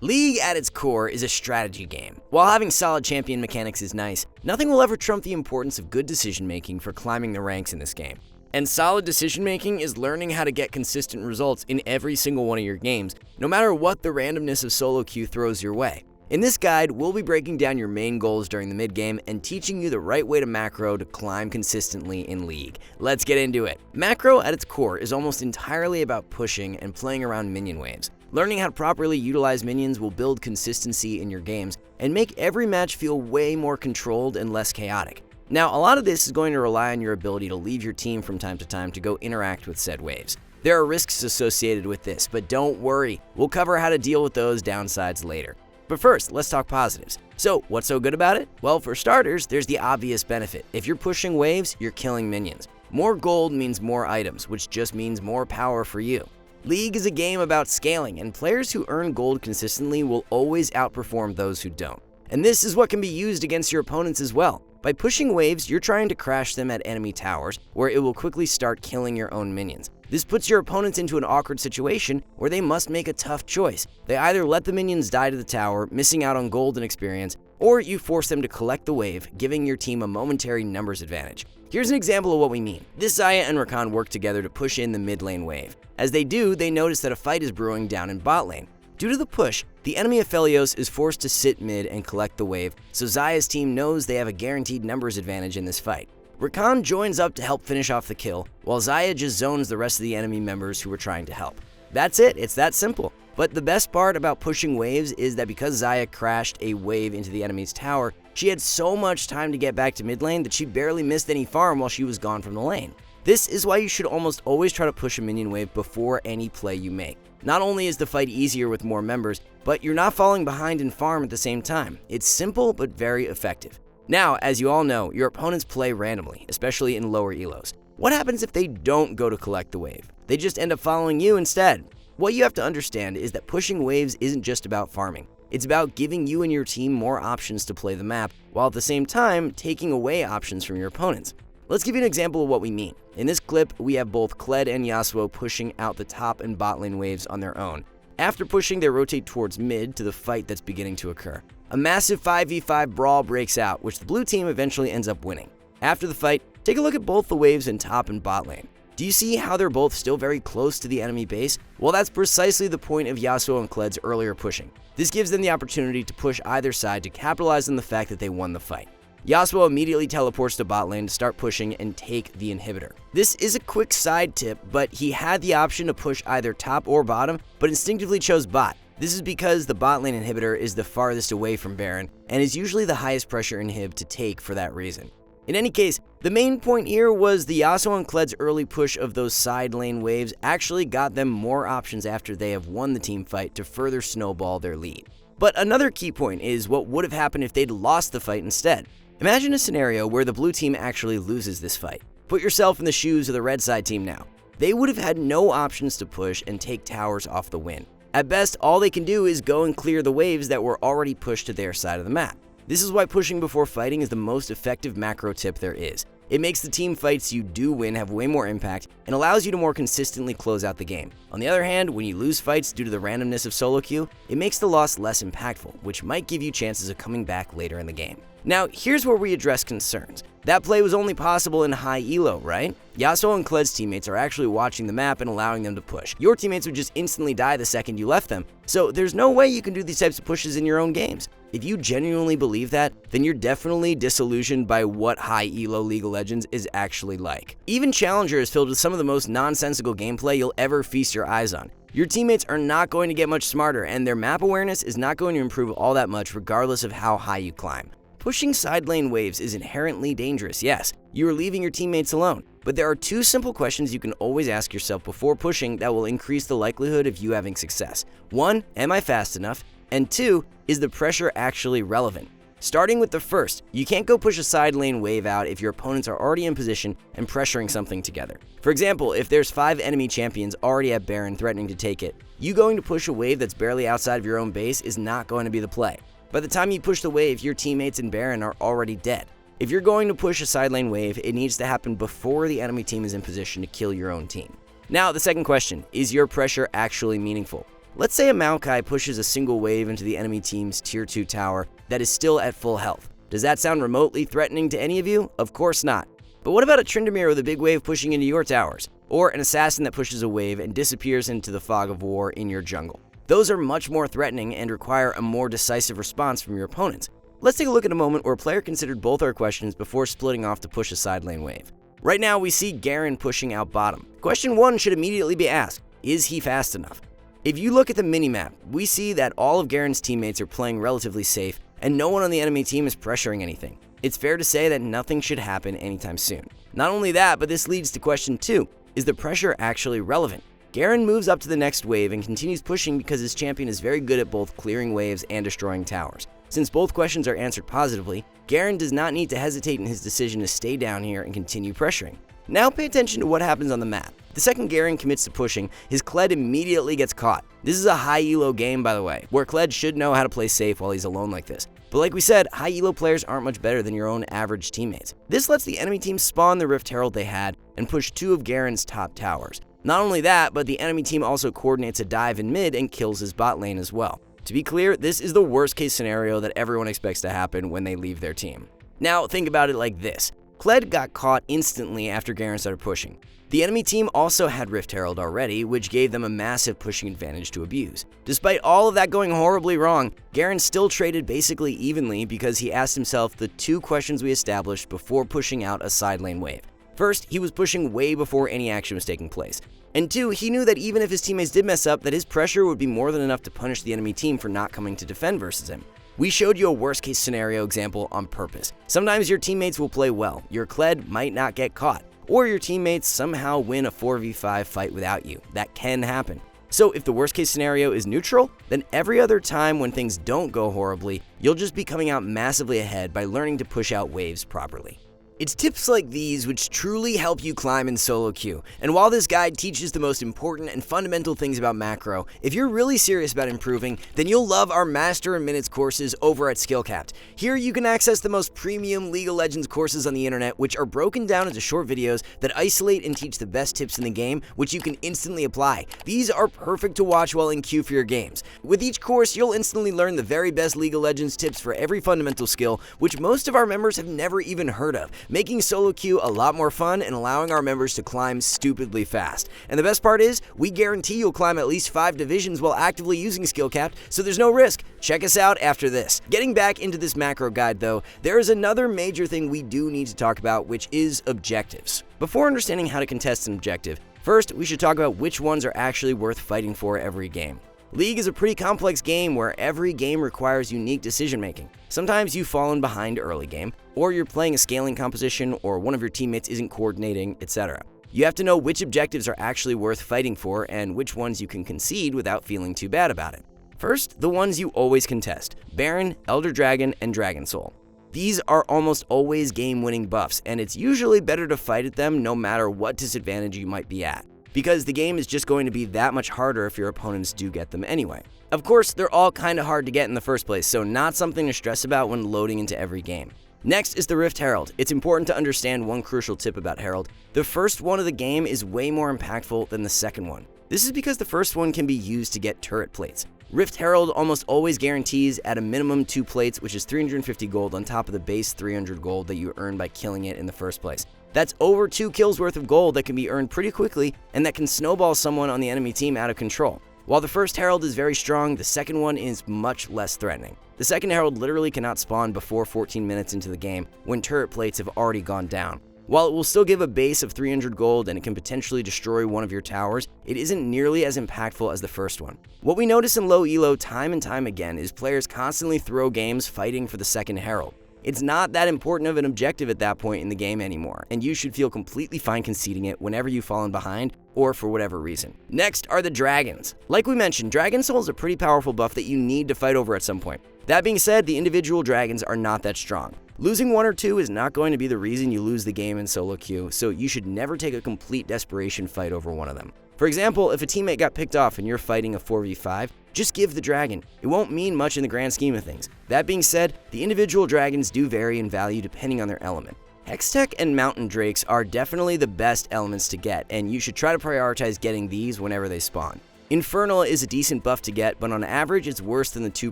League at its core is a strategy game. While having solid champion mechanics is nice, nothing will ever trump the importance of good decision making for climbing the ranks in this game. And solid decision making is learning how to get consistent results in every single one of your games, no matter what the randomness of solo queue throws your way. In this guide, we'll be breaking down your main goals during the mid-game and teaching you the right way to macro to climb consistently in League. Let's get into it. Macro at its core is almost entirely about pushing and playing around minion waves. Learning how to properly utilize minions will build consistency in your games and make every match feel way more controlled and less chaotic. Now, a lot of this is going to rely on your ability to leave your team from time to time to go interact with said waves. There are risks associated with this, but don't worry, we'll cover how to deal with those downsides later. But first, let's talk positives. So, what's so good about it? Well, for starters, there's the obvious benefit. If you're pushing waves, you're killing minions. More gold means more items, which just means more power for you. League is a game about scaling, and players who earn gold consistently will always outperform those who don't. And this is what can be used against your opponents as well. By pushing waves, you're trying to crash them at enemy towers, where it will quickly start killing your own minions. This puts your opponents into an awkward situation where they must make a tough choice. They either let the minions die to the tower, missing out on gold and experience, or you force them to collect the wave, giving your team a momentary numbers advantage. Here's an example of what we mean. This Xayah and Rakan work together to push in the mid lane wave. As they do, they notice that a fight is brewing down in bot lane. Due to the push, the enemy Aphelios is forced to sit mid and collect the wave, so Xayah's team knows they have a guaranteed numbers advantage in this fight. Rakan joins up to help finish off the kill, while Xayah just zones the rest of the enemy members who are trying to help. That's it, it's that simple. But the best part about pushing waves is that because Xayah crashed a wave into the enemy's tower, she had so much time to get back to mid lane that she barely missed any farm while she was gone from the lane. This is why you should almost always try to push a minion wave before any play you make. Not only is the fight easier with more members, but you're not falling behind in farm at the same time. It's simple but very effective. Now, as you all know, your opponents play randomly, especially in lower elos. What happens if they don't go to collect the wave? They just end up following you instead. What you have to understand is that pushing waves isn't just about farming. It's about giving you and your team more options to play the map, while at the same time taking away options from your opponents. Let's give you an example of what we mean. In this clip, we have both Kled and Yasuo pushing out the top and bot lane waves on their own. After pushing, they rotate towards mid to the fight that's beginning to occur. A massive 5v5 brawl breaks out, which the blue team eventually ends up winning. After the fight, take a look at both the waves in top and bot lane. Do you see how they're both still very close to the enemy base? Well, that's precisely the point of Yasuo and Kled's earlier pushing. This gives them the opportunity to push either side to capitalize on the fact that they won the fight. Yasuo immediately teleports to bot lane to start pushing and take the inhibitor. This is a quick side tip, but he had the option to push either top or bottom, but instinctively chose bot. This is because the bot lane inhibitor is the farthest away from Baron, and is usually the highest pressure inhib to take for that reason. In any case, the main point here was the Yasuo and Kled's early push of those side lane waves actually got them more options after they have won the team fight to further snowball their lead. But another key point is what would have happened if they'd lost the fight instead. Imagine a scenario where the blue team actually loses this fight. Put yourself in the shoes of the red side team now. They would have had no options to push and take towers off the win. At best, all they can do is go and clear the waves that were already pushed to their side of the map. This is why pushing before fighting is the most effective macro tip there is. It makes the team fights you do win have way more impact and allows you to more consistently close out the game. On the other hand, when you lose fights due to the randomness of solo queue, it makes the loss less impactful, which might give you chances of coming back later in the game. Now, here's where we address concerns. That play was only possible in high elo, right? Yasuo and Kled's teammates are actually watching the map and allowing them to push. Your teammates would just instantly die the second you left them, so there's no way you can do these types of pushes in your own games. If you genuinely believe that, then you're definitely disillusioned by what high elo League of Legends is actually like. Even Challenger is filled with some of the most nonsensical gameplay you'll ever feast your eyes on. Your teammates are not going to get much smarter, and their map awareness is not going to improve all that much regardless of how high you climb. Pushing side lane waves is inherently dangerous, yes. You are leaving your teammates alone. But there are two simple questions you can always ask yourself before pushing that will increase the likelihood of you having success. 1, am I fast enough? And 2, is the pressure actually relevant? Starting with the first, you can't go push a side lane wave out if your opponents are already in position and pressuring something together. For example, if there's 5 enemy champions already at Baron threatening to take it, you going to push a wave that's barely outside of your own base is not going to be the play. By the time you push the wave, your teammates in Baron are already dead. If you're going to push a side lane wave, it needs to happen before the enemy team is in position to kill your own team. Now, the second question, is your pressure actually meaningful? Let's say a Maokai pushes a single wave into the enemy team's tier 2 tower that is still at full health. Does that sound remotely threatening to any of you? Of course not. But what about a Tryndamere with a big wave pushing into your towers? Or an assassin that pushes a wave and disappears into the fog of war in your jungle? Those are much more threatening and require a more decisive response from your opponents. Let's take a look at a moment where a player considered both our questions before splitting off to push a side lane wave. Right now, we see Garen pushing out bottom. Question 1 should immediately be asked, is he fast enough? If you look at the minimap, we see that all of Garen's teammates are playing relatively safe, and no one on the enemy team is pressuring anything. It's fair to say that nothing should happen anytime soon. Not only that, but this leads to question 2, is the pressure actually relevant? Garen moves up to the next wave and continues pushing because his champion is very good at both clearing waves and destroying towers. Since both questions are answered positively, Garen does not need to hesitate in his decision to stay down here and continue pressuring. Now pay attention to what happens on the map. The second Garen commits to pushing, his Kled immediately gets caught. This is a high elo game, by the way, where Kled should know how to play safe while he's alone like this. But like we said, high elo players aren't much better than your own average teammates. This lets the enemy team spawn the Rift Herald they had and push 2 of Garen's top towers. Not only that, but the enemy team also coordinates a dive in mid and kills his bot lane as well. To be clear, this is the worst case scenario that everyone expects to happen when they leave their team. Now think about it like this. Kled got caught instantly after Garen started pushing. The enemy team also had Rift Herald already, which gave them a massive pushing advantage to abuse. Despite all of that going horribly wrong, Garen still traded basically evenly because he asked himself the 2 questions we established before pushing out a side lane wave. First, he was pushing way before any action was taking place. And 2, he knew that even if his teammates did mess up, that his pressure would be more than enough to punish the enemy team for not coming to defend versus him. We showed you a worst case scenario example on purpose. Sometimes your teammates will play well, your Kled might not get caught, or your teammates somehow win a 4v5 fight without you. That can happen. So if the worst case scenario is neutral, then every other time when things don't go horribly, you'll just be coming out massively ahead by learning to push out waves properly. It's tips like these which truly help you climb in solo queue, and while this guide teaches the most important and fundamental things about macro, if you're really serious about improving, then you'll love our Master in Minutes courses over at Skillcapped. Here you can access the most premium League of Legends courses on the internet, which are broken down into short videos that isolate and teach the best tips in the game, which you can instantly apply. These are perfect to watch while in queue for your games. With each course, you'll instantly learn the very best League of Legends tips for every fundamental skill, which most of our members have never even heard of, making solo queue a lot more fun and allowing our members to climb stupidly fast. And the best part is, we guarantee you'll climb at least 5 divisions while actively using Skillcapped, so there's no risk. Check us out after this. Getting back into this macro guide though, there is another major thing we do need to talk about, which is objectives. Before understanding how to contest an objective, first we should talk about which ones are actually worth fighting for every game. League is a pretty complex game where every game requires unique decision making. Sometimes you've fallen behind early game, or you're playing a scaling composition, or one of your teammates isn't coordinating, etc. You have to know which objectives are actually worth fighting for and which ones you can concede without feeling too bad about it. First, the ones you always contest: Baron, Elder Dragon, and Dragon Soul. These are almost always game-winning buffs, and it's usually better to fight at them no matter what disadvantage you might be at, because the game is just going to be that much harder if your opponents do get them anyway. Of course, they're all kinda hard to get in the first place, so not something to stress about when loading into every game. Next is the Rift Herald. It's important to understand one crucial tip about Herald. The first one of the game is way more impactful than the second one. This is because the first one can be used to get turret plates. Rift Herald almost always guarantees at a minimum 2 plates, which is 350 gold on top of the base 300 gold that you earn by killing it in the first place. That's over 2 kills worth of gold that can be earned pretty quickly and that can snowball someone on the enemy team out of control. While the first Herald is very strong, the second one is much less threatening. The second Herald literally cannot spawn before 14 minutes into the game when turret plates have already gone down. While it will still give a base of 300 gold and it can potentially destroy one of your towers, it isn't nearly as impactful as the first one. What we notice in low elo time and time again is players constantly throw games fighting for the second Herald. It's not that important of an objective at that point in the game anymore, and you should feel completely fine conceding it whenever you've fallen behind or for whatever reason. Next are the dragons. Like we mentioned, Dragon Soul is a pretty powerful buff that you need to fight over at some point. That being said, the individual dragons are not that strong. Losing 1 or 2 is not going to be the reason you lose the game in solo queue, so you should never take a complete desperation fight over one of them. For example, if a teammate got picked off and you're fighting a 4v5, just give the dragon. It won't mean much in the grand scheme of things. That being said, the individual dragons do vary in value depending on their element. Hextech and Mountain Drakes are definitely the best elements to get, and you should try to prioritize getting these whenever they spawn. Infernal is a decent buff to get, but on average it's worse than the 2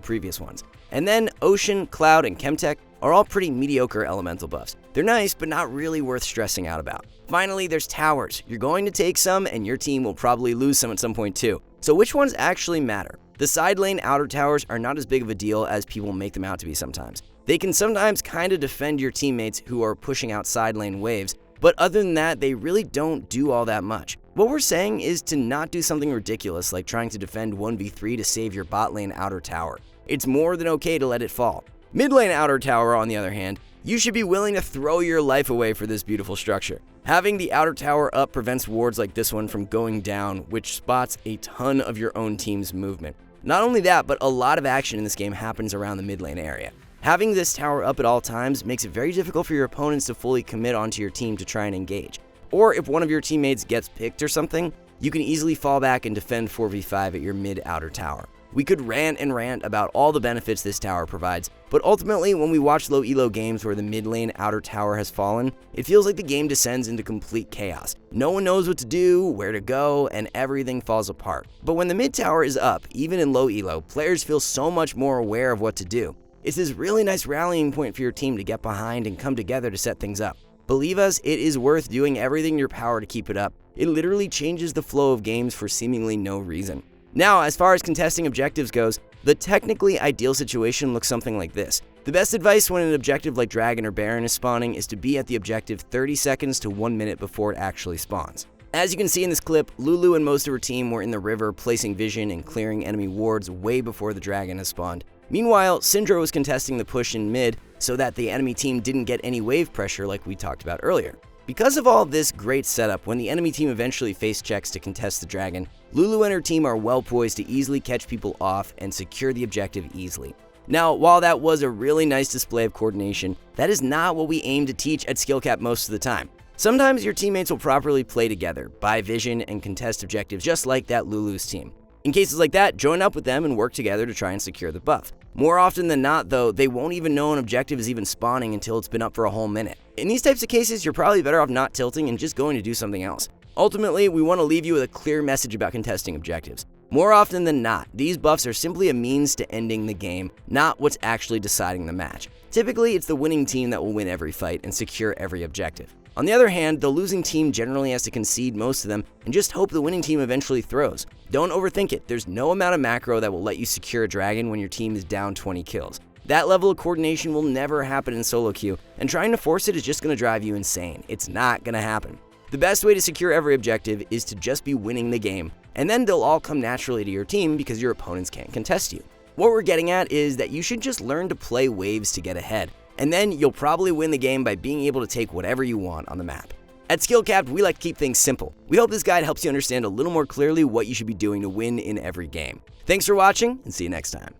previous ones. And then Ocean, Cloud, and Chemtech are all pretty mediocre elemental buffs. They're nice, but not really worth stressing out about. Finally, there's towers. You're going to take some, and your team will probably lose some at some point too. So which ones actually matter? The side lane outer towers are not as big of a deal as people make them out to be sometimes. They can sometimes kind of defend your teammates who are pushing out side lane waves, but other than that, they really don't do all that much. What we're saying is to not do something ridiculous like trying to defend 1v3 to save your bot lane outer tower. It's more than okay to let it fall. Mid lane outer tower, on the other hand, you should be willing to throw your life away for this beautiful structure. Having the outer tower up prevents wards like this one from going down, which spots a ton of your own team's movement. Not only that, but a lot of action in this game happens around the mid lane area. Having this tower up at all times makes it very difficult for your opponents to fully commit onto your team to try and engage. Or if one of your teammates gets picked or something, you can easily fall back and defend 4v5 at your mid-outer tower. We could rant and rant about all the benefits this tower provides, but ultimately when we watch low elo games where the mid lane outer tower has fallen, it feels like the game descends into complete chaos. No one knows what to do, where to go, and everything falls apart. But when the mid tower is up, even in low elo, players feel so much more aware of what to do. It's this really nice rallying point for your team to get behind and come together to set things up. Believe us, it is worth doing everything in your power to keep it up. It literally changes the flow of games for seemingly no reason. Now, as far as contesting objectives goes, the technically ideal situation looks something like this. The best advice when an objective like Dragon or Baron is spawning is to be at the objective 30 seconds to 1 minute before it actually spawns. As you can see in this clip, Lulu and most of her team were in the river placing vision and clearing enemy wards way before the Dragon has spawned. Meanwhile, Syndra was contesting the push in mid so that the enemy team didn't get any wave pressure like we talked about earlier. Because of all this great setup, when the enemy team eventually face checks to contest the Dragon, Lulu and her team are well poised to easily catch people off and secure the objective easily. Now, while that was a really nice display of coordination, that is not what we aim to teach at Skill-Capped most of the time. Sometimes your teammates will properly play together, buy vision, and contest objectives just like that Lulu's team. In cases like that, join up with them and work together to try and secure the buff. More often than not, though, they won't even know an objective is even spawning until it's been up for a whole minute. In these types of cases, you're probably better off not tilting and just going to do something else. Ultimately, we want to leave you with a clear message about contesting objectives. More often than not, these buffs are simply a means to ending the game, not what's actually deciding the match. Typically, it's the winning team that will win every fight and secure every objective. On the other hand, the losing team generally has to concede most of them and just hope the winning team eventually throws. Don't overthink it. There's no amount of macro that will let you secure a dragon when your team is down 20 kills. That level of coordination will never happen in solo queue, and trying to force it is just going to drive you insane. It's not going to happen. The best way to secure every objective is to just be winning the game, and then they'll all come naturally to your team because your opponents can't contest you. What we're getting at is that you should just learn to play waves to get ahead, and then you'll probably win the game by being able to take whatever you want on the map. At Skill-Capped, we like to keep things simple. We hope this guide helps you understand a little more clearly what you should be doing to win in every game. Thanks for watching, and see you next time.